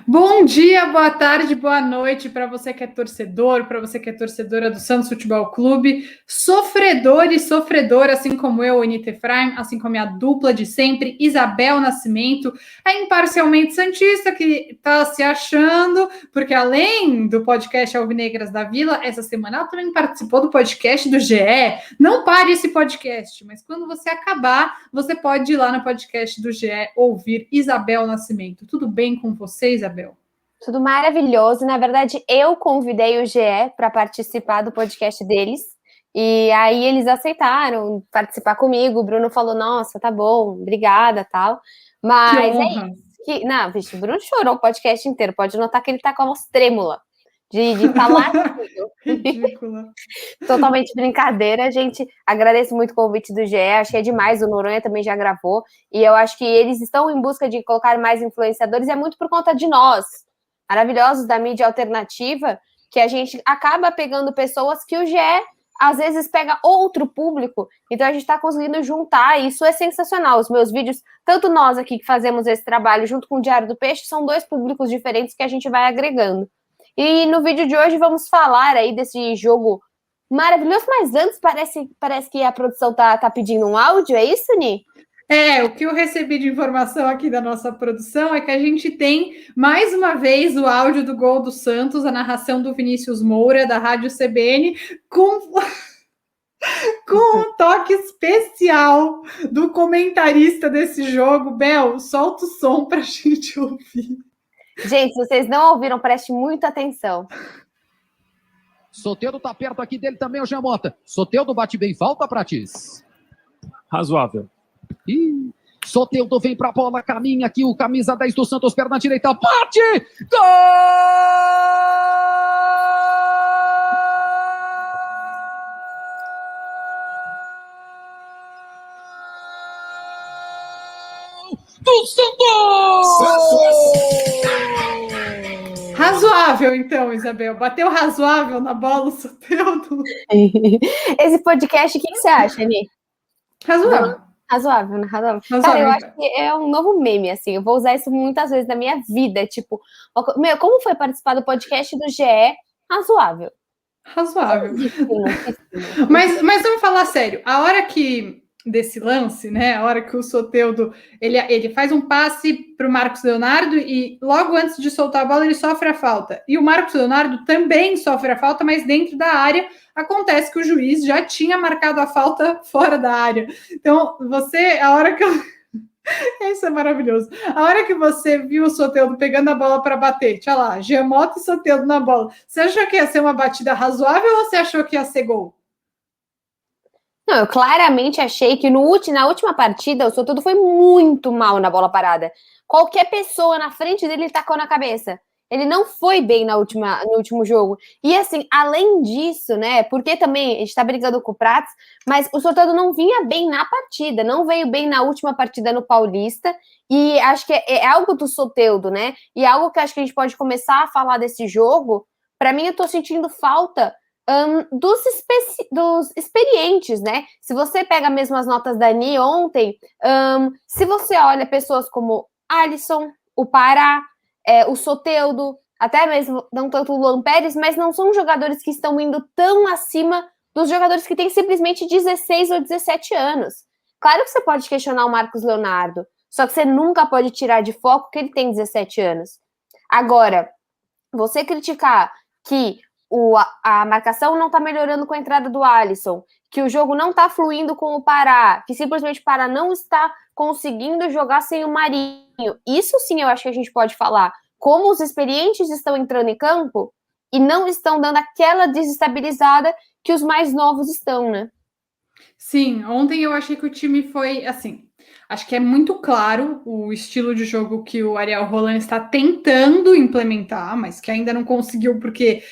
Bom dia, boa tarde, boa noite para você que é torcedor, para você que é torcedora do Santos Futebol Clube, sofredor e sofredora, assim como eu, Anita Efraim, assim como a dupla de sempre, Isabel Nascimento, a imparcialmente santista que está se achando, porque além do podcast Alvinegras da Vila, essa semana ela também participou do podcast do GE. Não pare esse podcast, mas quando você acabar, você pode ir lá no podcast do GE ouvir Isabel Nascimento. Tudo bem com você, Isabel? Tudo maravilhoso. Na verdade, eu convidei o GE para participar do podcast deles. E aí eles aceitaram participar comigo. O Bruno falou: nossa, tá bom, obrigada, tal. Mas é isso. Não, bicho, o Bruno chorou o podcast inteiro. Pode notar que ele tá com a voz trêmula de falar comigo. Ridícula. Totalmente brincadeira, gente. Agradeço muito o convite do GE. Achei demais. O Noronha também já gravou. E eu acho que eles estão em busca de colocar mais influenciadores. É muito por conta de nós, maravilhosos da mídia alternativa, que a gente acaba pegando pessoas que o GE às vezes pega outro público, então a gente está conseguindo juntar, e isso é sensacional. Os meus vídeos, tanto nós aqui que fazemos esse trabalho junto com o Diário do Peixe, são dois públicos diferentes que a gente vai agregando. E no vídeo de hoje vamos falar aí desse jogo maravilhoso, mas antes parece que a produção tá pedindo um áudio, é isso, Ni? O que eu recebi de informação aqui da nossa produção é que a gente tem, mais uma vez, o áudio do gol do Santos, a narração do Vinícius Moura, da Rádio CBN, com um toque especial do comentarista desse jogo. Bel, solta o som para a gente ouvir. Gente, se vocês não ouviram, preste muita atenção. Soteldo tá perto aqui dele também, o Jean Mota. Soteldo bate bem, falta, Pratis. Razoável. Ih, Soteldo vem pra bola, caminha aqui, o camisa 10 do Santos, perna direita, bate! Gol! Do Santos! Razoável, então, Isabel. Bateu razoável na bola o Soteldo. Esse podcast, o que você acha, Ni? Razoável. Razoável, né? Razoável. Cara, eu acho que é um novo meme, assim. Eu vou usar isso muitas vezes na minha vida. Tipo, meu, como foi participar do podcast do GE? Razoável. Razoável. Mas vamos falar sério. A hora que desse lance, né? A hora que o Soteldo ele faz um passe para o Marcos Leonardo e logo antes de soltar a bola ele sofre a falta. E o Marcos Leonardo também sofre a falta, mas dentro da área. Acontece que o juiz já tinha marcado a falta fora da área. Então, a hora que isso é maravilhoso. A hora que você viu o Soteldo pegando a bola para bater, tchau lá, Giamotto e Soteldo na bola, você achou que ia ser uma batida razoável ou você achou que ia ser gol? Não, eu claramente achei que na última partida o Soteldo foi muito mal na bola parada. Qualquer pessoa na frente dele tacou na cabeça. Ele não foi bem no último jogo. E assim, além disso, né? Porque também a gente tá brigando com o Prats, mas o Soteldo não vinha bem na partida, não veio bem na última partida no Paulista. E acho que é algo do Soteldo, né? E algo que acho que a gente pode começar a falar desse jogo. Para mim, eu tô sentindo falta dos experientes, né? Se você pega mesmo as notas da Ni ontem, se você olha pessoas como Alisson, o Pará, o Soteldo, até mesmo não tanto o Luan Pérez, mas não são jogadores que estão indo tão acima dos jogadores que têm simplesmente 16 ou 17 anos. Claro que você pode questionar o Marcos Leonardo, só que você nunca pode tirar de foco que ele tem 17 anos. Agora, você criticar que a marcação não está melhorando com a entrada do Alisson, que o jogo não está fluindo com o Pará, que simplesmente o Pará não está conseguindo jogar sem o Marinho. Isso sim eu acho que a gente pode falar. Como os experientes estão entrando em campo e não estão dando aquela desestabilizada que os mais novos estão, né? Sim, ontem eu achei que o time foi assim. Acho que é muito claro o estilo de jogo que o Ariel Roland está tentando implementar, mas que ainda não conseguiu porque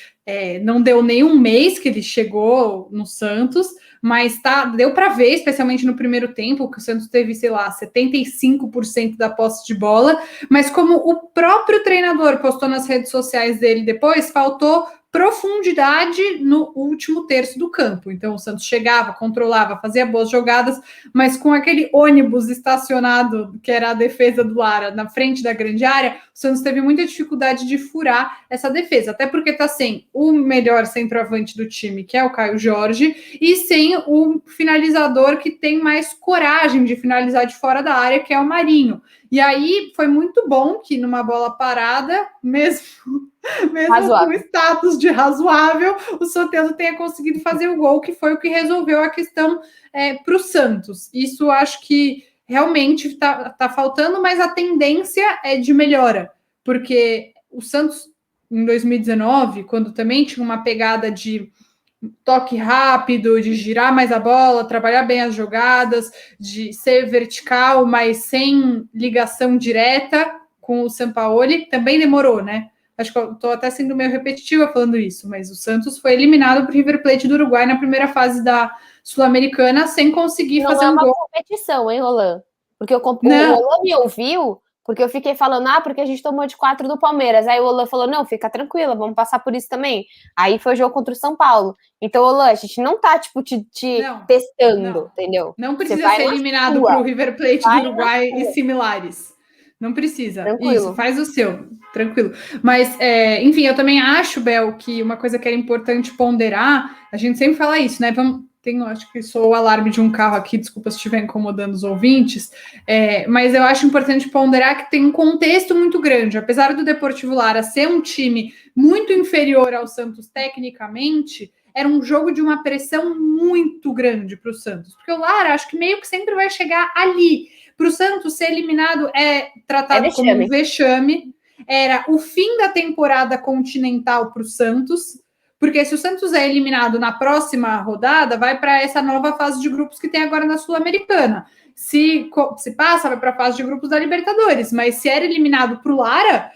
não deu nem um mês que ele chegou no Santos, mas deu para ver, especialmente no primeiro tempo, que o Santos teve, sei lá, 75% da posse de bola, mas como o próprio treinador postou nas redes sociais dele depois, faltou profundidade no último terço do campo. Então o Santos chegava, controlava, fazia boas jogadas, mas com aquele ônibus estacionado, que era a defesa do Lara, na frente da grande área, Santos teve muita dificuldade de furar essa defesa, até porque está sem o melhor centroavante do time, que é o Caio Jorge, e sem o finalizador que tem mais coragem de finalizar de fora da área, que é o Marinho. E aí foi muito bom que numa bola parada, mesmo com status de razoável, o Soteldo tenha conseguido fazer o gol, que foi o que resolveu a questão para o Santos. Isso acho que realmente está faltando, mas a tendência é de melhora, porque o Santos, em 2019, quando também tinha uma pegada de toque rápido, de girar mais a bola, trabalhar bem as jogadas, de ser vertical, mas sem ligação direta com o Sampaoli, também demorou, né? Acho que eu estou até sendo meio repetitiva falando isso, mas o Santos foi eliminado para o River Plate do Uruguai na primeira fase da Sul-Americana sem conseguir fazer um gol. Não é uma competição, hein, Roland? Porque o Roland me ouviu, porque eu fiquei falando, porque a gente tomou de 4 do Palmeiras. Aí o Roland falou, não, fica tranquila, vamos passar por isso também. Aí foi o jogo contra o São Paulo. Então, Roland, a gente não tá, tipo, te testando, entendeu? Não precisa ser eliminado para o River Plate do Uruguai e similares. Não precisa. Tranquilo. Isso, faz o seu. Tranquilo. Mas, enfim, eu também acho, Bel, que uma coisa que era importante ponderar, a gente sempre fala isso, né? Acho que sou o alarme de um carro aqui, desculpa se estiver incomodando os ouvintes, mas eu acho importante ponderar que tem um contexto muito grande. Apesar do Deportivo Lara ser um time muito inferior ao Santos tecnicamente, era um jogo de uma pressão muito grande para o Santos. Porque o Lara, acho que meio que sempre vai chegar ali. Para o Santos ser eliminado é tratado como um vexame. Era o fim da temporada continental para o Santos, porque se o Santos é eliminado na próxima rodada, vai para essa nova fase de grupos que tem agora na Sul-Americana. Se passa, vai para a fase de grupos da Libertadores, mas se era eliminado para o Lara,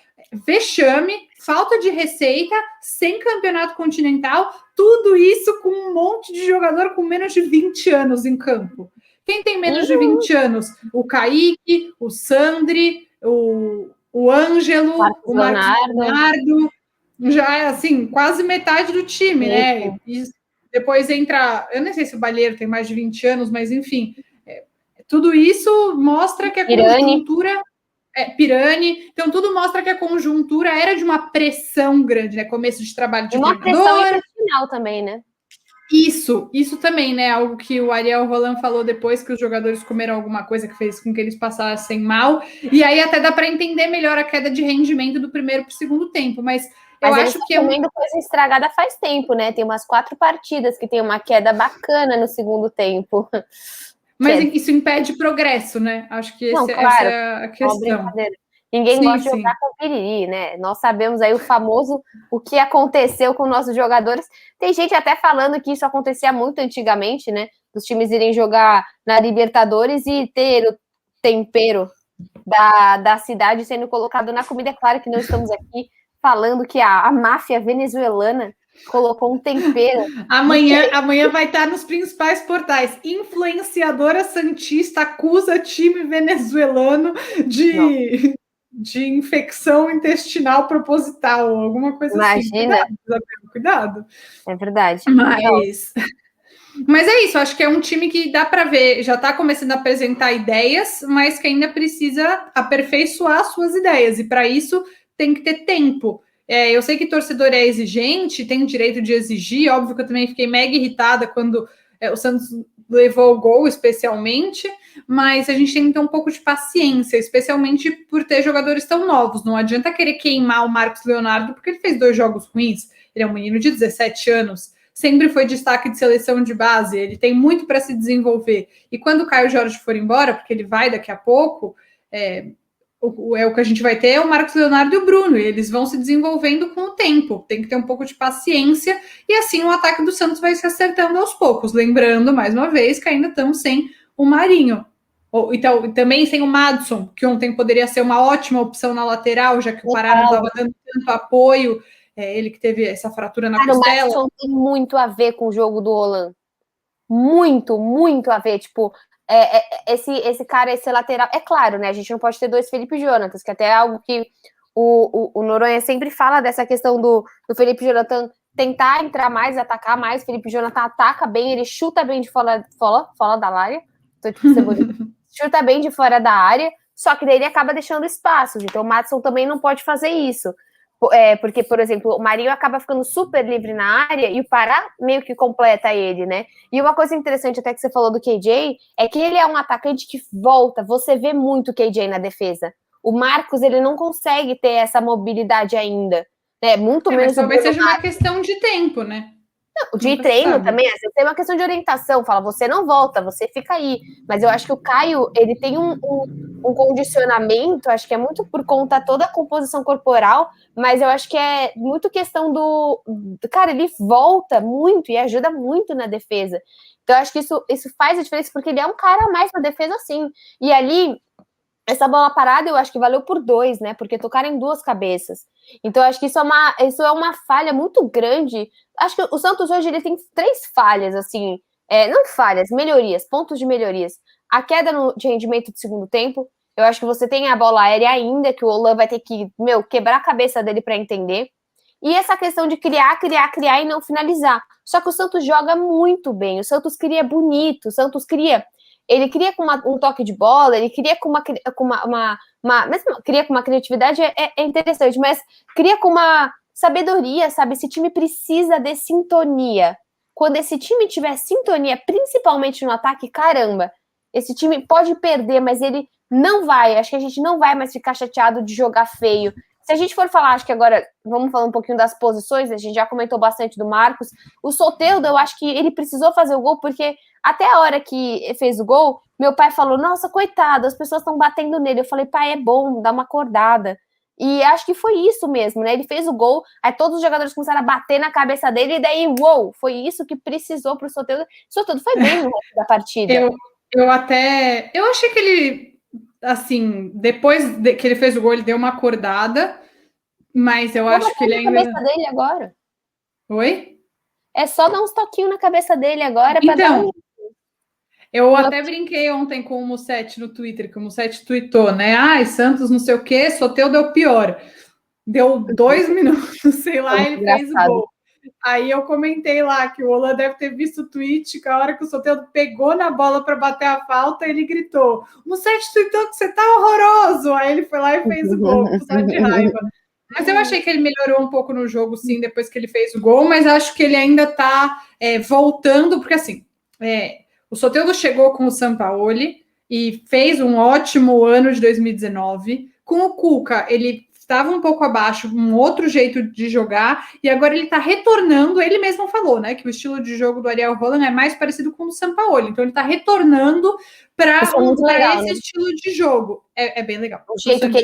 vexame, falta de receita, sem campeonato continental, tudo isso com um monte de jogador com menos de 20 anos em campo. Quem tem menos de 20 anos? O Kaique, o Sandri, o Ângelo, o Marcos Leonardo. Já é assim, quase metade do time, né? E depois entra, eu não sei se o Balheiro tem mais de 20 anos, mas enfim, tudo isso mostra que a conjuntura Pirani, então tudo mostra que a conjuntura era de uma pressão grande, né? Começo de trabalho de uma pressão intestinal também, né? Isso também, né? Algo que o Ariel Roland falou depois que os jogadores comeram alguma coisa que fez com que eles passassem mal. E aí até dá para entender melhor a queda de rendimento do primeiro para o segundo tempo. Mas eu acho que comendo coisa estragada faz tempo, né? Tem umas 4 partidas que tem uma queda bacana no segundo tempo. Mas isso impede progresso, né? Acho que essa é a questão. Ninguém gosta de jogar com piriri, né? Nós sabemos aí o que aconteceu com nossos jogadores. Tem gente até falando que isso acontecia muito antigamente, né? Os times irem jogar na Libertadores e ter o tempero da cidade sendo colocado na comida. É claro que não estamos aqui falando que a máfia venezuelana colocou um tempero. Amanhã vai estar nos principais portais. Influenciadora santista acusa time venezuelano de infecção intestinal proposital, alguma coisa assim. Imagina. Cuidado. É verdade. Mas é isso, acho que é um time que dá para ver, já está começando a apresentar ideias, mas que ainda precisa aperfeiçoar suas ideias, e para isso tem que ter tempo. Eu sei que torcedor é exigente, tem o direito de exigir, óbvio que eu também fiquei mega irritada quando o Santos levou o gol, especialmente, mas a gente tem que ter um pouco de paciência, especialmente por ter jogadores tão novos. Não adianta querer queimar o Marcos Leonardo, porque ele fez 2 jogos ruins, ele é um menino de 17 anos, sempre foi destaque de seleção de base, ele tem muito para se desenvolver. E quando o Caio Jorge for embora, porque ele vai daqui a pouco, o que a gente vai ter é o Marcos Leonardo e o Bruno, e eles vão se desenvolvendo com o tempo, tem que ter um pouco de paciência, e assim o ataque do Santos vai se acertando aos poucos, lembrando, mais uma vez, que ainda estamos sem o Marinho, então, também sem o Madison, que ontem poderia ser uma ótima opção na lateral, já que o Pará não estava dando tanto apoio, ele que teve essa fratura na costela. O Madison tem muito a ver com o jogo do Roland, muito, muito a ver, tipo... esse cara, esse lateral, é claro, né? A gente não pode ter 2 Felipe Jonatas, que até é algo que o Noronha sempre fala dessa questão do Felipe Jonathan tentar entrar mais, atacar mais. Felipe Jonathan ataca bem, ele chuta bem de fora da área. Tô tipo cebolinha. Chuta bem de fora da área, só que daí ele acaba deixando espaços, então o Maddison também não pode fazer isso. Porque, por exemplo, o Marinho acaba ficando super livre na área e o Pará meio que completa ele, né? E uma coisa interessante até que você falou do KJ é que ele é um atacante que volta, você vê muito o KJ na defesa. O Marcos, ele não consegue ter essa mobilidade ainda, né? Muito menos. Mas talvez seja uma questão de tempo, né? De treino também, assim, tem uma questão de orientação, fala, você não volta, você fica aí. Mas eu acho que o Caio, ele tem um condicionamento, acho que é muito por conta toda a composição corporal, mas eu acho que é muito questão cara, ele volta muito e ajuda muito na defesa. Então eu acho que isso faz a diferença, porque ele é um cara a mais na defesa, sim. E ali, essa bola parada eu acho que valeu por 2, né? Porque tocaram em 2 cabeças. Então eu acho que isso é uma falha muito grande. Acho que o Santos hoje ele tem 3 falhas, assim, não falhas, melhorias, pontos de melhorias. A queda de rendimento do segundo tempo, eu acho que você tem a bola aérea ainda, que o Olan vai ter que, quebrar a cabeça dele para entender. E essa questão de criar e não finalizar. Só que o Santos joga muito bem, o Santos cria bonito, o Santos cria. Ele cria com um toque de bola, ele cria com cria com uma criatividade, é interessante, mas cria com uma sabedoria, sabe? Esse time precisa de sintonia. Quando esse time tiver sintonia, principalmente no ataque, caramba, esse time pode perder, mas ele não vai. Acho que a gente não vai mais ficar chateado de jogar feio. Se a gente for falar, acho que agora vamos falar um pouquinho das posições, a gente já comentou bastante do Marcos. O Soteldo, eu acho que ele precisou fazer o gol, porque até a hora que fez o gol, meu pai falou, nossa, coitado, as pessoas estão batendo nele. Eu falei, pai, é bom, dá uma acordada. E acho que foi isso mesmo, né? Ele fez o gol, aí todos os jogadores começaram a bater na cabeça dele, e daí, uou, foi isso que precisou pro Soteldo. O Soteldo foi bem no resto da partida. Eu achei que ele, assim, depois que ele fez o gol, ele deu uma acordada, mas eu acho que ele ainda... na cabeça dele agora. Oi? É só dar uns toquinhos na cabeça dele agora para dar um... Eu até brinquei ontem com o Mussetti no Twitter, que o Mussetti tweetou, né? Ai, Santos não sei o quê, Soteldo deu pior. Deu 2 minutos, sei lá, ele fez o gol. Aí eu comentei lá que o Olan deve ter visto o tweet, que a hora que o Soteldo pegou na bola para bater a falta, ele gritou, o Mussetti tweetou que você tá horroroso. Aí ele foi lá e fez o gol, só de raiva. Mas eu achei que ele melhorou um pouco no jogo, sim, depois que ele fez o gol, mas acho que ele ainda tá voltando, porque assim, o Soteldo chegou com o Sampaoli e fez um ótimo ano de 2019. Com o Cuca, ele estava um pouco abaixo, um outro jeito de jogar, e agora ele está retornando, ele mesmo falou, né, que o estilo de jogo do Ariel Holan é mais parecido com o do Sampaoli, então ele está retornando para esse estilo de jogo. É bem legal. O jeito que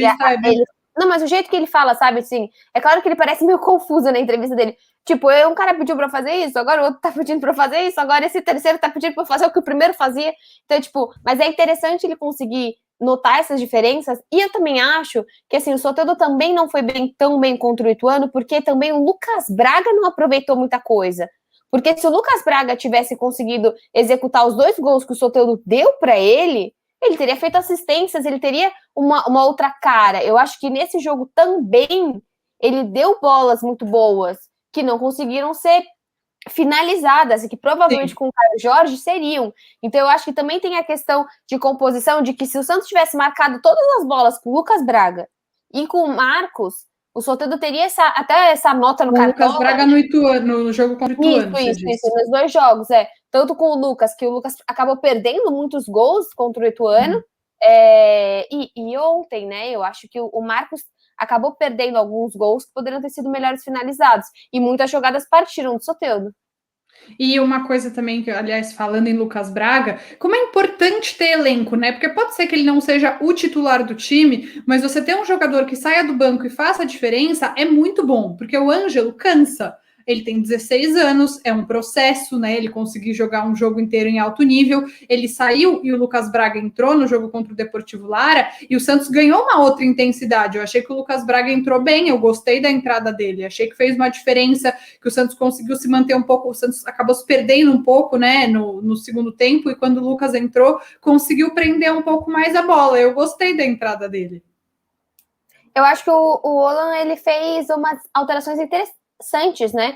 Não, mas o jeito que ele fala, sabe, assim, é claro que ele parece meio confuso na entrevista dele. Tipo, um cara pediu pra fazer isso, agora o outro tá pedindo pra fazer isso, agora esse terceiro tá pedindo pra fazer o que o primeiro fazia. Então, tipo, mas é interessante ele conseguir notar essas diferenças, e eu também acho que, assim, o Soteldo também não foi tão bem contra o Ituano, porque também o Lucas Braga não aproveitou muita coisa. Porque se o Lucas Braga tivesse conseguido executar os 2 gols que o Soteldo deu pra ele teria feito assistências, ele teria uma outra cara. Eu acho que nesse jogo também ele deu bolas muito boas, que não conseguiram ser finalizadas, e que provavelmente Sim. com o Caio Jorge seriam. Então eu acho que também tem a questão de composição, de que se o Santos tivesse marcado todas as bolas com o Lucas Braga e com o Marcos, o Soteldo teria até essa nota no cartão. O Lucas Braga no Ituano, no jogo contra o Ituano. Isso, nos 2 jogos, tanto com o Lucas, que o Lucas acabou perdendo muitos gols contra o Ituano, e ontem, né, eu acho que o Marcos acabou perdendo alguns gols que poderiam ter sido melhores finalizados, e muitas jogadas partiram do Soteldo. E uma coisa também, que, aliás, falando em Lucas Braga, como é importante ter elenco, né? Porque pode ser que ele não seja o titular do time, mas você ter um jogador que saia do banco e faça a diferença é muito bom, porque o Ângelo cansa. Ele tem 16 anos, é um processo, né? Ele conseguir jogar um jogo inteiro em alto nível. Ele saiu e o Lucas Braga entrou no jogo contra o Deportivo Lara e o Santos ganhou uma outra intensidade. Eu achei que o Lucas Braga entrou bem, eu gostei da entrada dele, achei que fez uma diferença, que o Santos conseguiu se manter um pouco, o Santos acabou se perdendo um pouco, né, no segundo tempo, e quando o Lucas entrou, conseguiu prender um pouco mais a bola. Eu gostei da entrada dele. Eu acho que o Olan, ele fez umas alterações interessantes, né?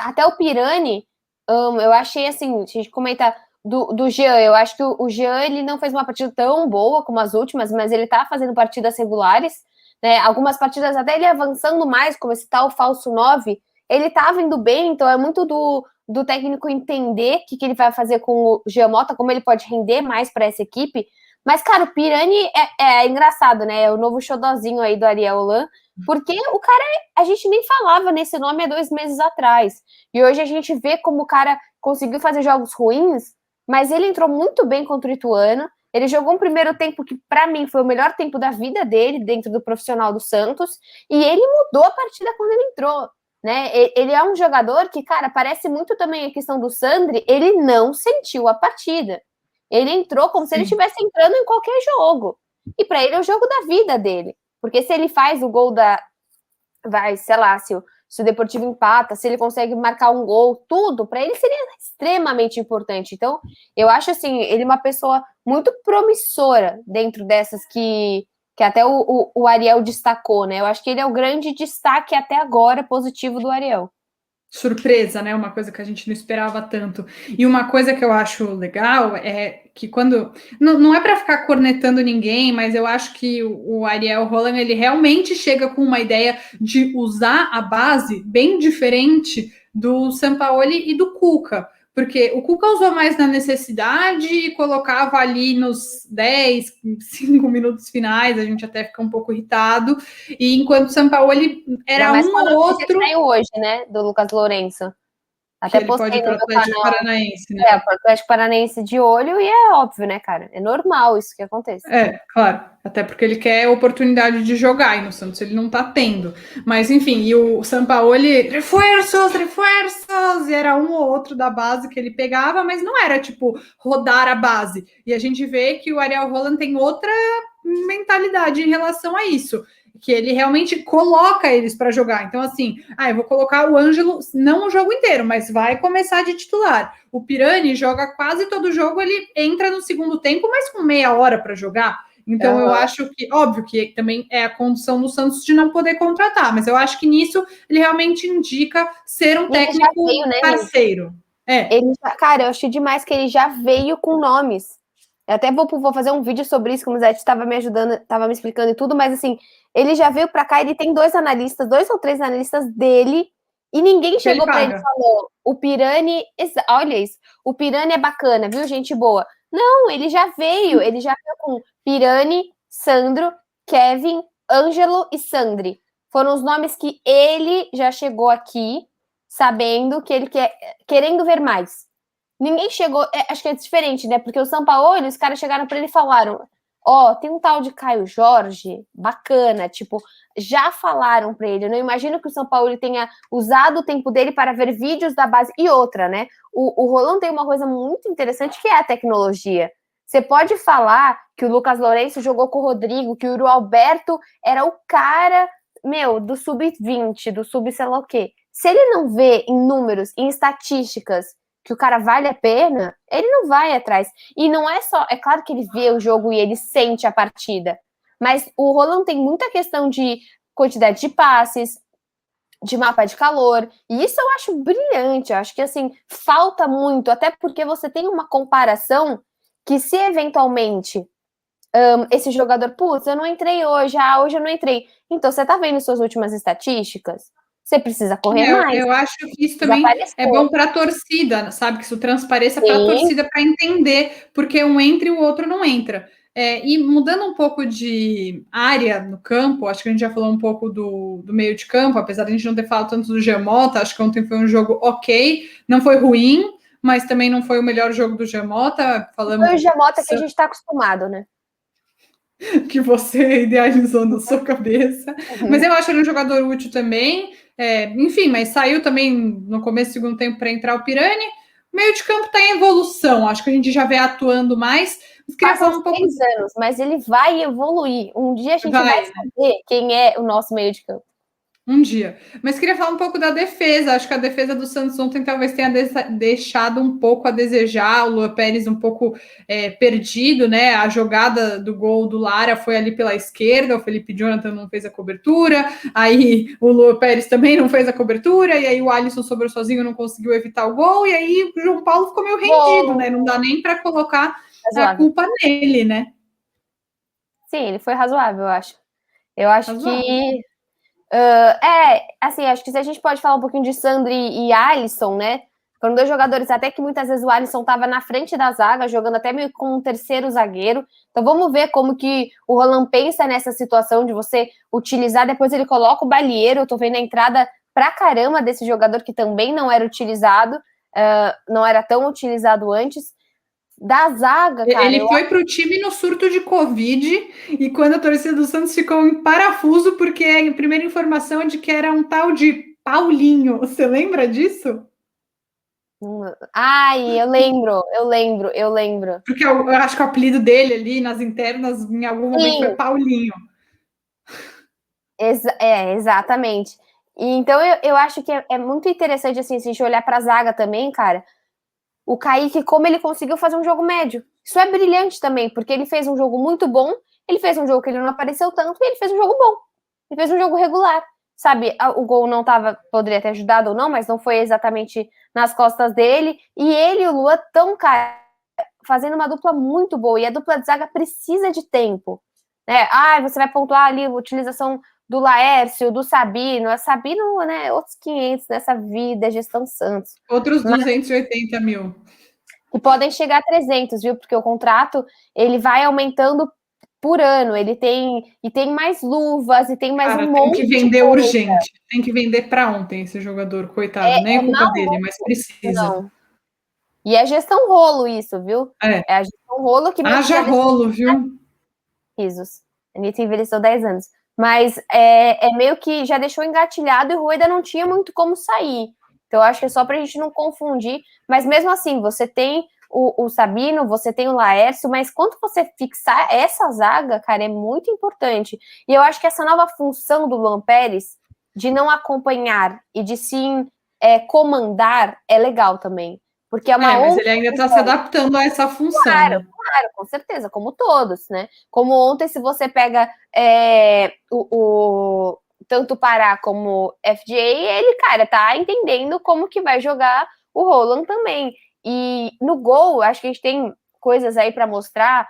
Até o Pirani, eu achei assim, a gente comenta, do Jean. Eu acho que o Jean, ele não fez uma partida tão boa como as últimas, mas ele tá fazendo partidas regulares, né? Algumas partidas até ele avançando mais, como esse tal falso 9, ele tava indo bem, então é muito do técnico entender o que ele vai fazer com o Jean Mota, como ele pode render mais para essa equipe. Mas, cara, o Pirani é engraçado, né? É o novo xodozinho aí do Ariel Holan, porque o cara, a gente nem falava nesse nome há 2 meses atrás. E hoje a gente vê como o cara conseguiu fazer jogos ruins, mas ele entrou muito bem contra o Ituano. Ele jogou um primeiro tempo que, para mim, foi o melhor tempo da vida dele, dentro do profissional do Santos, e ele mudou a partida quando ele entrou, né? Ele é um jogador que, cara, parece muito também a questão do Sandri, ele não sentiu a partida. Ele entrou como se ele estivesse entrando em qualquer jogo. E para ele é o jogo da vida dele. Porque se ele faz o gol sei lá, se o Deportivo empata, se ele consegue marcar um gol, tudo, para ele seria extremamente importante. Então, eu acho assim, ele é uma pessoa muito promissora dentro dessas que até o Ariel destacou, né? Eu acho que ele é o grande destaque até agora positivo do Ariel. Surpresa, né? Uma coisa que a gente não esperava tanto. E uma coisa que eu acho legal é que quando... Não é para ficar cornetando ninguém, mas eu acho que o Ariel Holan, ele realmente chega com uma ideia de usar a base bem diferente do Sampaoli e do Cuca. Porque o Cuca usou mais na necessidade e colocava ali nos 10, 5 minutos finais, a gente até fica um pouco irritado. E enquanto o Sampaoli era um ou outro... saiu hoje, né, do Lucas Lourenço. Até postei no meu canal. Paranaense, né? O Atlético Paranaense de olho, e é óbvio, né, cara? É normal isso que acontece. É, claro. Até porque ele quer oportunidade de jogar, e no Santos ele não tá tendo. Mas, enfim, e o Sampaoli, reforços, e era um ou outro da base que ele pegava, mas não era, tipo, rodar a base. E a gente vê que o Ariel Holan tem outra mentalidade em relação a isso, que ele realmente coloca eles para jogar. Então, assim, eu vou colocar o Ângelo, não o jogo inteiro, mas vai começar de titular. O Pirani joga quase todo jogo, ele entra no segundo tempo, mas com meia hora para jogar. Então, eu acho que, óbvio que também é a condição do Santos de não poder contratar, mas eu acho que nisso ele realmente indica ser um técnico veio, né, parceiro. Cara, eu achei demais que ele já veio com nomes. Eu até vou fazer um vídeo sobre isso, como o Zé estava me ajudando, estava me explicando e tudo, mas assim, ele já veio para cá, ele tem 2 ou 3 analistas dele, e ninguém chegou para ele e falou, o Pirani, olha isso, o Pirani é bacana, viu, gente boa. Não, ele já veio com Pirani, Sandro, Kevin, Ângelo e Sandri. Foram os nomes que ele já chegou aqui, sabendo que ele querendo ver mais. Ninguém chegou, acho que é diferente, né? Porque o Sampaoli, os caras chegaram para ele e falaram, tem um tal de Caio Jorge, bacana, tipo, já falaram para ele. Eu não imagino que o Sampaoli tenha usado o tempo dele para ver vídeos da base. E outra, né? O Rolão tem uma coisa muito interessante que é a tecnologia. Você pode falar que o Lucas Lourenço jogou com o Rodrigo, que o Uru Alberto era o cara, do sub-20, do sub sei lá o quê. Se ele não vê em números, em estatísticas, que o cara vale a pena, ele não vai atrás. E não é só... É claro que ele vê o jogo e ele sente a partida, mas o Roland tem muita questão de quantidade de passes, de mapa de calor, e isso eu acho brilhante. Eu acho que, assim, falta muito, até porque você tem uma comparação que se eventualmente esse jogador, putz, eu não entrei hoje, hoje eu não entrei. Então, você tá vendo suas últimas estatísticas? Você precisa correr mais. Eu acho que isso também é bom para a torcida, sabe? Que isso transpareça para a torcida, para entender, porque um entra e o outro não entra. E mudando um pouco de área no campo, acho que a gente já falou um pouco do meio de campo, apesar de a gente não ter falado tanto do Giamota, acho que ontem foi um jogo ok, não foi ruim, mas também não foi o melhor jogo do Giamota. Foi o Giamota que a gente está acostumado, né? Que você idealizou na sua cabeça. Mas eu acho ele um jogador útil também. Enfim, mas saiu também no começo do segundo tempo para entrar o Pirani. O meio de campo está em evolução. Acho que a gente já vê atuando mais. Passam 6 anos, mas ele vai evoluir. Um dia a gente vai saber quem é o nosso meio de campo. Um dia. Mas queria falar um pouco da defesa. Acho que a defesa do Santos ontem talvez tenha deixado um pouco a desejar. O Luan Pérez um pouco perdido, né? A jogada do gol do Lara foi ali pela esquerda. O Felipe Jonathan não fez a cobertura. Aí o Luan Pérez também não fez a cobertura. E aí o Alisson sobrou sozinho, não conseguiu evitar o gol. E aí o João Paulo ficou meio rendido, né? Não dá nem para colocar a culpa nele, né? Sim, ele foi razoável, eu acho. Eu acho Razoável. que assim, acho que se a gente pode falar um pouquinho de Sandri e Alisson, né? Foram dois jogadores, até que muitas vezes o Alisson estava na frente da zaga, jogando até meio com um terceiro zagueiro. Então vamos ver como que o Roland pensa nessa situação de você utilizar, depois ele coloca o Balieiro. Eu tô vendo a entrada pra caramba desse jogador que também não era utilizado, não era tão utilizado antes. Da zaga, cara. Ele foi para o time no surto de Covid e quando a torcida do Santos ficou em parafuso, porque a primeira informação é de que era um tal de Paulinho. Você lembra disso? Ai, eu lembro. Porque eu acho que o apelido dele ali nas internas, em algum momento, foi Paulinho. Exatamente. E então eu acho que é muito interessante, assim, se a gente olhar para a zaga também, cara. O Kaique, como ele conseguiu fazer um jogo médio. Isso é brilhante também, porque ele fez um jogo muito bom, ele fez um jogo que ele não apareceu tanto, e ele fez um jogo bom. Ele fez um jogo regular. Sabe, o gol não poderia ter ajudado ou não, mas não foi exatamente nas costas dele. E ele e o Luan estão, cara, fazendo uma dupla muito boa. E a dupla de zaga precisa de tempo. Né? Você vai pontuar ali a utilização do Laércio, do Sabino. A Sabino, né, outros 500 nessa vida, gestão Santos. Outros 280 mil. Que podem chegar a 300, viu? Porque o contrato, ele vai aumentando por ano. Ele tem mais luvas, e tem mais um monte de coisa. Tem que vender urgente. Tem que vender para ontem esse jogador, coitado. Nem é culpa dele, mas precisa. Não. E é gestão rolo isso, viu? É a gestão rolo que... Haja rolo, viu? Risos. A Anitta envelheceu 10 anos. Mas meio que já deixou engatilhado e o Rueda não tinha muito como sair. Então, eu acho que é só pra gente não confundir. Mas mesmo assim, você tem o Sabino, você tem o Laércio, mas quando você fixar essa zaga, cara, é muito importante. E eu acho que essa nova função do Luan Pérez, de não acompanhar e de sim comandar, é legal também. Porque mas ele ainda está se adaptando a essa função. Claro, com certeza, como todos, né? Como ontem, se você pega tanto o Pará como FJ, ele, cara, tá entendendo como que vai jogar o Roland também. E no gol, acho que a gente tem coisas aí para mostrar.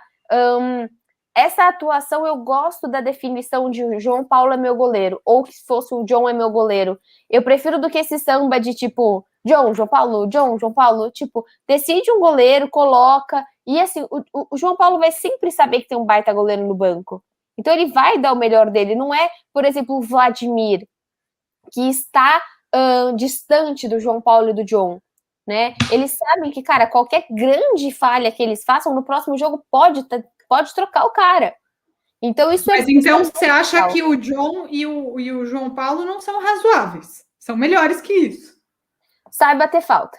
Essa atuação, eu gosto da definição de João Paulo é meu goleiro, ou que se fosse o John é meu goleiro. Eu prefiro do que esse samba de tipo, João Paulo, tipo, decide um goleiro, coloca, e assim, o João Paulo vai sempre saber que tem um baita goleiro no banco. Então ele vai dar o melhor dele. Não é, por exemplo, o Vladimir, que está distante do João Paulo e do John, né? Eles sabem que, cara, qualquer grande falha que eles façam no próximo jogo pode trocar o cara. Então isso Mas então você acha legal. Que o John e o João Paulo não são razoáveis? São melhores que isso? Sabe bater falta.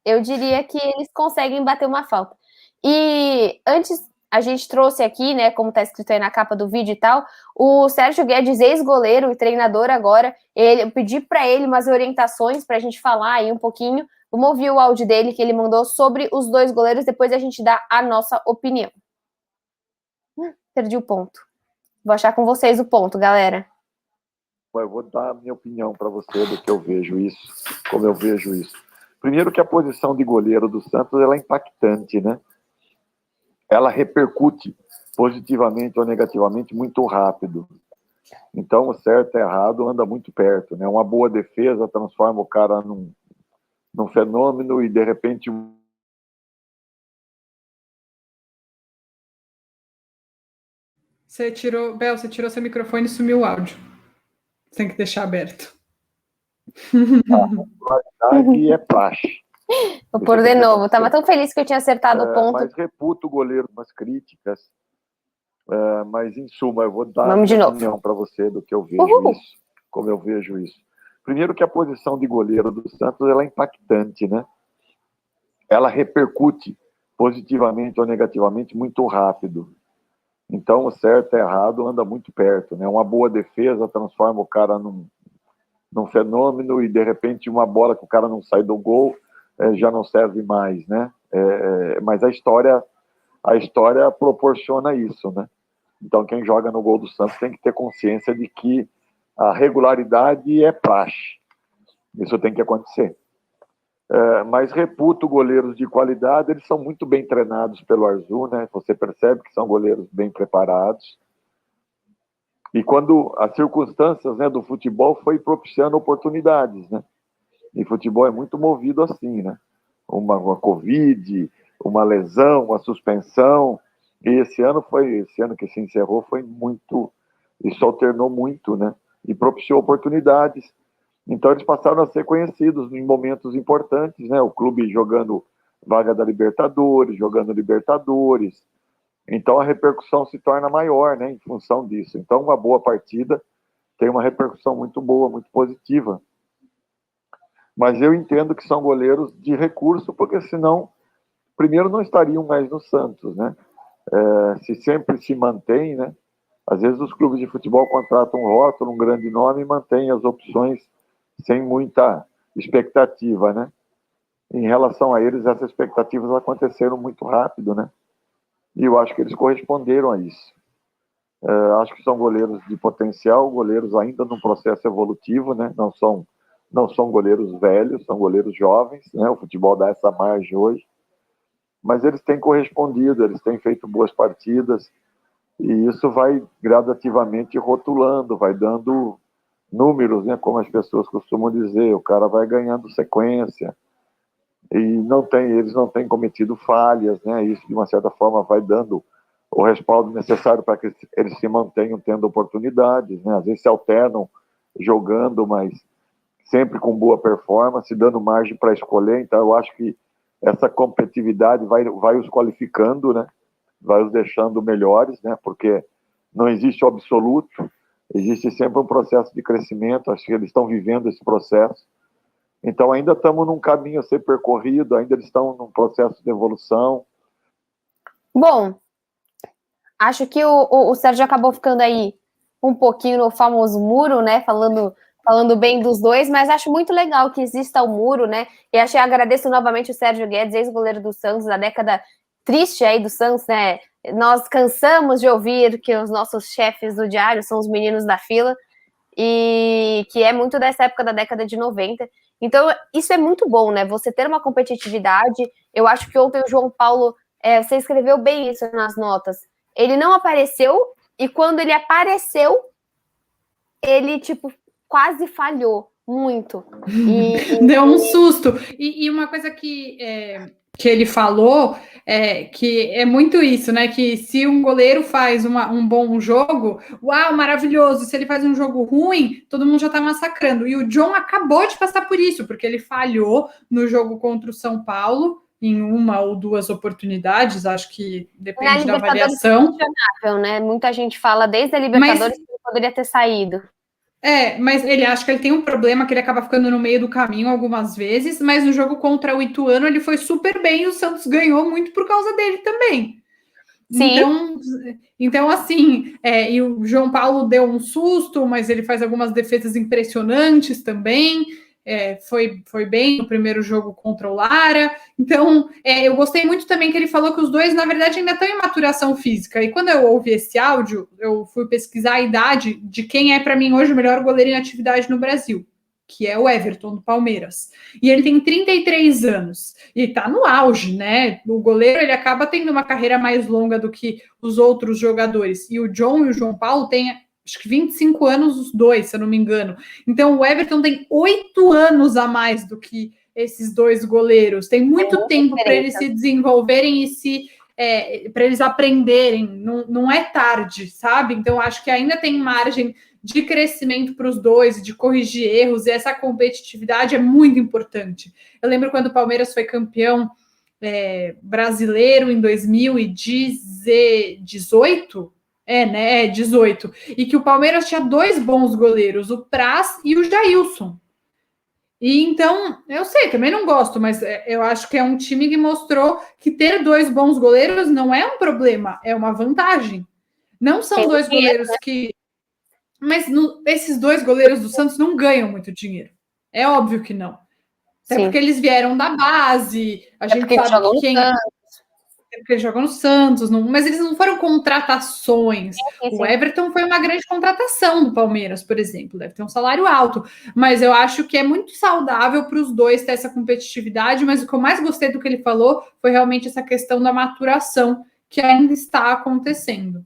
Eu diria que eles conseguem bater uma falta. E antes, a gente trouxe aqui, né, como tá escrito aí na capa do vídeo e tal, o Sérgio Guedes, ex-goleiro e treinador agora, eu pedi para ele umas orientações pra gente falar aí um pouquinho. Vamos ouvir o áudio dele que ele mandou sobre os dois goleiros, depois a gente dá a nossa opinião. Perdi o ponto. Vou achar com vocês o ponto, galera. Eu vou dar a minha opinião para você do que eu vejo isso, como eu vejo isso. Primeiro que a posição de goleiro do Santos ela é impactante, né? Ela repercute positivamente ou negativamente muito rápido. Então, o certo e errado anda muito perto, né? Uma boa defesa transforma o cara num fenômeno e, de repente... Bel, você tirou seu microfone e sumiu o áudio. Você tem que deixar aberto. A qualidade é praxe. Vou pôr de novo. Tava tão feliz que eu tinha acertado o ponto. Mas reputo o goleiro umas críticas. Mas, em suma, eu vou dar uma opinião para você do que eu vejo isso, como eu vejo isso. Primeiro que a posição de goleiro do Santos ela é impactante, né? Ela repercute positivamente ou negativamente muito rápido. Então, o certo e errado anda muito perto, né? Uma boa defesa transforma o cara num num fenômeno e, de repente, uma bola que o cara não sai do gol já não serve mais, né? Mas a história proporciona isso, né? Então, quem joga no gol do Santos tem que ter consciência de que a regularidade é praxe. Isso tem que acontecer. Mas reputo goleiros de qualidade, eles são muito bem treinados pelo Arzu, né? Você percebe que são goleiros bem preparados. E quando as circunstâncias, né, do futebol foi propiciando oportunidades, né? E futebol é muito movido assim, né? Uma Covid, uma lesão, uma suspensão. E esse ano que se encerrou foi muito, isso alternou muito, né? E propiciou oportunidades. Então eles passaram a ser conhecidos em momentos importantes, né? O clube jogando vaga da Libertadores, jogando Libertadores. Então a repercussão se torna maior, né? Em função disso. Então uma boa partida tem uma repercussão muito boa, muito positiva. Mas eu entendo que são goleiros de recurso, porque senão, primeiro, não estariam mais no Santos, né? Se sempre se mantém, né? Às vezes os clubes de futebol contratam um rótulo, um grande nome e mantêm as opções sem muita expectativa, né? Em relação a eles, essas expectativas aconteceram muito rápido, né? E eu acho que eles corresponderam a isso. Acho que são goleiros de potencial, goleiros ainda num processo evolutivo, né? Não são goleiros velhos, são goleiros jovens, né? O futebol dá essa margem hoje. Mas eles têm correspondido, eles têm feito boas partidas, e isso vai gradativamente rotulando, vai dando números, né? Como as pessoas costumam dizer, o cara vai ganhando sequência, e eles não têm cometido falhas, né? Isso, de uma certa forma, vai dando o respaldo necessário para que eles se mantenham tendo oportunidades, né? Às vezes se alternam jogando, mas sempre com boa performance, dando margem para escolher. Então eu acho que essa competitividade vai os qualificando, né? Vai os deixando melhores, né? Porque não existe o absoluto, existe sempre um processo de crescimento. Acho que eles estão vivendo esse processo. Então ainda estamos num caminho a ser percorrido, ainda eles estão num processo de evolução. Bom, acho que o Sérgio acabou ficando aí um pouquinho no famoso muro, né? Falando bem dos dois, mas acho muito legal que exista o muro, né? E agradeço novamente o Sérgio Guedes, ex-goleiro do Santos, da década triste aí do Santos, né? Nós cansamos de ouvir que os nossos chefes do diário são os meninos da fila, e que é muito dessa época da década de 90. Então, isso é muito bom, né? Você ter uma competitividade. Eu acho que ontem o João Paulo, você escreveu bem isso nas notas. Ele não apareceu, e quando ele apareceu, ele, tipo, quase falhou muito. Deu um susto. E uma coisa que ele falou que é muito isso, né? Que se um goleiro faz um bom jogo, uau, maravilhoso. Se ele faz um jogo ruim, todo mundo já tá massacrando. E o John acabou de passar por isso, porque ele falhou no jogo contra o São Paulo em uma ou duas oportunidades, acho que depende da avaliação. Né? Muita gente fala desde a Libertadores que ele poderia ter saído. Mas ele acha que ele tem um problema, que ele acaba ficando no meio do caminho algumas vezes, mas no jogo contra o Ituano ele foi super bem e o Santos ganhou muito por causa dele também. Sim. Então assim, e o João Paulo deu um susto, mas ele faz algumas defesas impressionantes também. Foi bem no primeiro jogo contra o Lara. Então, eu gostei muito também que ele falou que os dois, na verdade, ainda estão em maturação física. E quando eu ouvi esse áudio, eu fui pesquisar a idade de quem é, para mim, hoje o melhor goleiro em atividade no Brasil, que é o Everton, do Palmeiras. E ele tem 33 anos. E tá no auge, né? O goleiro, ele acaba tendo uma carreira mais longa do que os outros jogadores. E o John e o João Paulo têm, acho que 25 anos os dois, se eu não me engano. Então o Everton tem 8 anos a mais do que esses dois goleiros. Tem muito tempo para eles se desenvolverem e para eles aprenderem. Não é tarde, sabe? Então acho que ainda tem margem de crescimento para os dois, de corrigir erros, e essa competitividade é muito importante. Eu lembro quando o Palmeiras foi campeão brasileiro em 2018, 18. E que o Palmeiras tinha dois bons goleiros, o Praz e o Jailson. E então, eu sei, também não gosto, mas eu acho que é um time que mostrou que ter dois bons goleiros não é um problema, é uma vantagem. Não são dois goleiros que Mas esses dois goleiros do Santos não ganham muito dinheiro. É óbvio que não. Até porque eles vieram da base, a gente sabe quem é. Porque eles jogam no Santos, mas eles não foram contratações. O Everton foi uma grande contratação do Palmeiras, por exemplo, deve ter um salário alto, mas eu acho que é muito saudável para os dois ter essa competitividade, mas o que eu mais gostei do que ele falou foi realmente essa questão da maturação que ainda está acontecendo.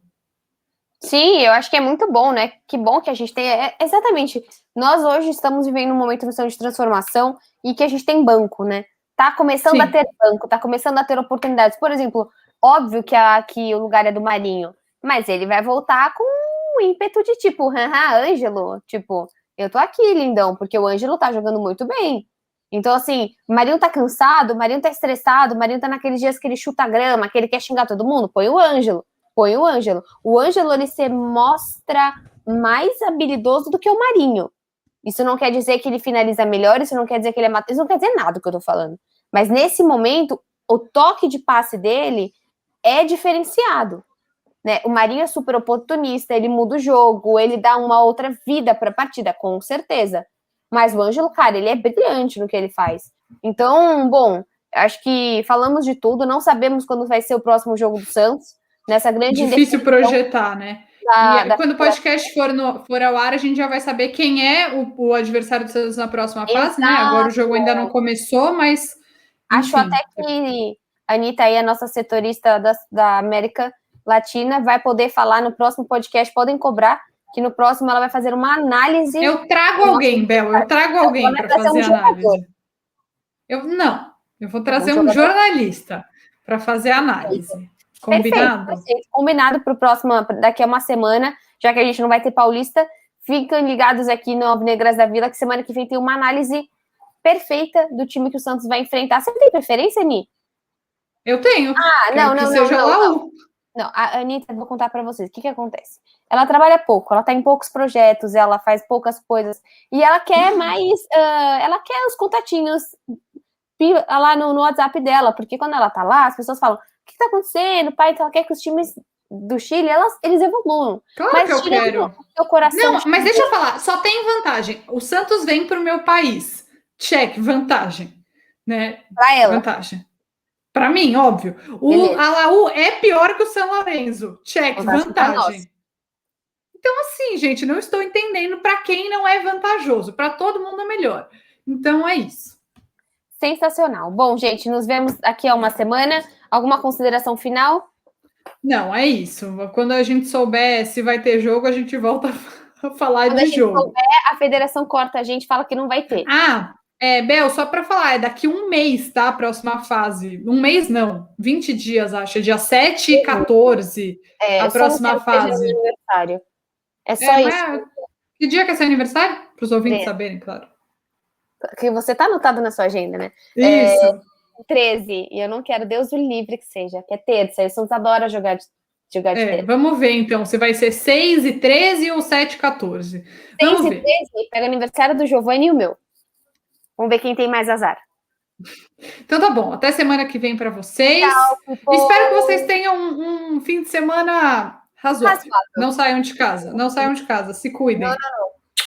Sim, eu acho que é muito bom, né? Que bom que a gente tem. Exatamente. Nós hoje estamos vivendo um momento de transformação e que a gente tem banco, né? Tá começando a ter banco, tá começando a ter oportunidades. Por exemplo, óbvio que o lugar é do Marinho, mas ele vai voltar com um ímpeto de tipo, Ângelo, tipo, eu tô aqui, lindão, porque o Ângelo tá jogando muito bem. Então, assim, o Marinho tá cansado, o Marinho tá estressado, o Marinho tá naqueles dias que ele chuta a grama, que ele quer xingar todo mundo, põe o Ângelo. O Ângelo, ele se mostra mais habilidoso do que o Marinho. Isso não quer dizer que ele finaliza melhor, isso não quer dizer que ele é isso não quer dizer nada do que eu tô falando. Mas nesse momento, o toque de passe dele é diferenciado, né? O Marinho é super oportunista, ele muda o jogo, ele dá uma outra vida para a partida, com certeza. Mas o Ângelo, cara, ele é brilhante no que ele faz. Então, bom, acho que falamos de tudo, não sabemos quando vai ser o próximo jogo do Santos, nessa grande difícil projetar, né? Quando o podcast for ao ar, a gente já vai saber quem é o adversário do Santos na próxima fase, né? Agora o jogo ainda não começou, mas... Acho até que a Anitta, aí, a nossa setorista da América Latina, vai poder falar no próximo podcast, podem cobrar, que no próximo ela vai fazer uma análise... Eu trago alguém, Bel, eu trago alguém para fazer análise. Eu vou trazer um jornalista para fazer análise. Combinado? Perfeito. Combinado para o próximo, daqui a uma semana, já que a gente não vai ter Paulista, fiquem ligados aqui no Alvinegras da Vila, que semana que vem tem uma análise perfeita do time que o Santos vai enfrentar. Você tem preferência, Ani? Eu tenho. Não. Não, a Anitta, eu vou contar para vocês. O que acontece? Ela trabalha pouco, ela tá em poucos projetos, ela faz poucas coisas, e ela quer mais, ela quer os contatinhos lá no WhatsApp dela, porque quando ela tá lá, as pessoas falam, o que tá acontecendo, pai? Então ela quer que os times do Chile, eles evoluam. Claro, mas que eu quero. Seu coração, não, mas deixa eu falar, só tem vantagem. O Santos vem pro meu país. Check, vantagem. Né? Pra ela. Vantagem. Para mim, óbvio. A Laú é pior que o São Lourenço. Check, vantagem. Então, assim, gente, não estou entendendo para quem não é vantajoso. Para todo mundo é melhor. Então, é isso. Sensacional. Bom, gente, nos vemos aqui a uma semana. Alguma consideração final? Não, é isso. Quando a gente souber se vai ter jogo, a gente volta a falar de jogo. Quando a gente souber, a federação corta a gente, fala que não vai ter. Bel, só para falar, é daqui um mês, tá? A próxima fase. Um mês não, 20 dias, acho. Dia 7 e 14, a próxima fase. Aniversário. É só isso. Que dia que é seu aniversário? Para os ouvintes saberem, claro. Que você tá anotado na sua agenda, né? Isso. 13, e eu não quero, Deus o livre que seja, que é terça, e o Santos adora jogar de terça. Vamos ver, então, se vai ser 6 e 13 ou 7 e 14. 6 e 13, pega o aniversário do Giovanni e o meu. Vamos ver quem tem mais azar. Então tá bom, até semana que vem para vocês. Tchau, espero que vocês tenham um fim de semana razoável. Não saiam de casa, se cuidem. Não.